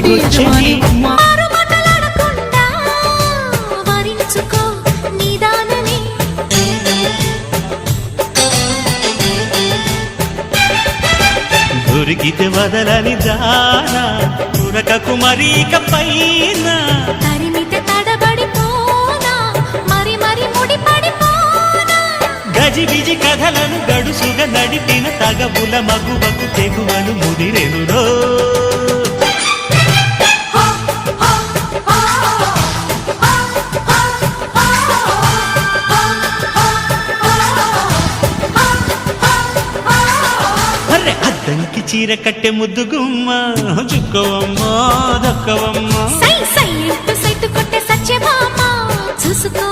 ఇంటికొచ్చేది దొరికితే వదలని దానా ఉరకకు మరీక పైన తరిమితే తడబడిపోనా మరి మరి ముడిపడిపోనా గజిబిజి కథలను గడుసుగా నడిపిన తగవుల మగువకు తెగువను ముదిరెనురో అద్దంకి చీర కట్టె ముద్దు గుమ్మ చుక్కవమ్మా దక్కవమ్మా సై సై కొట్టే సత్యభామ చూసుకో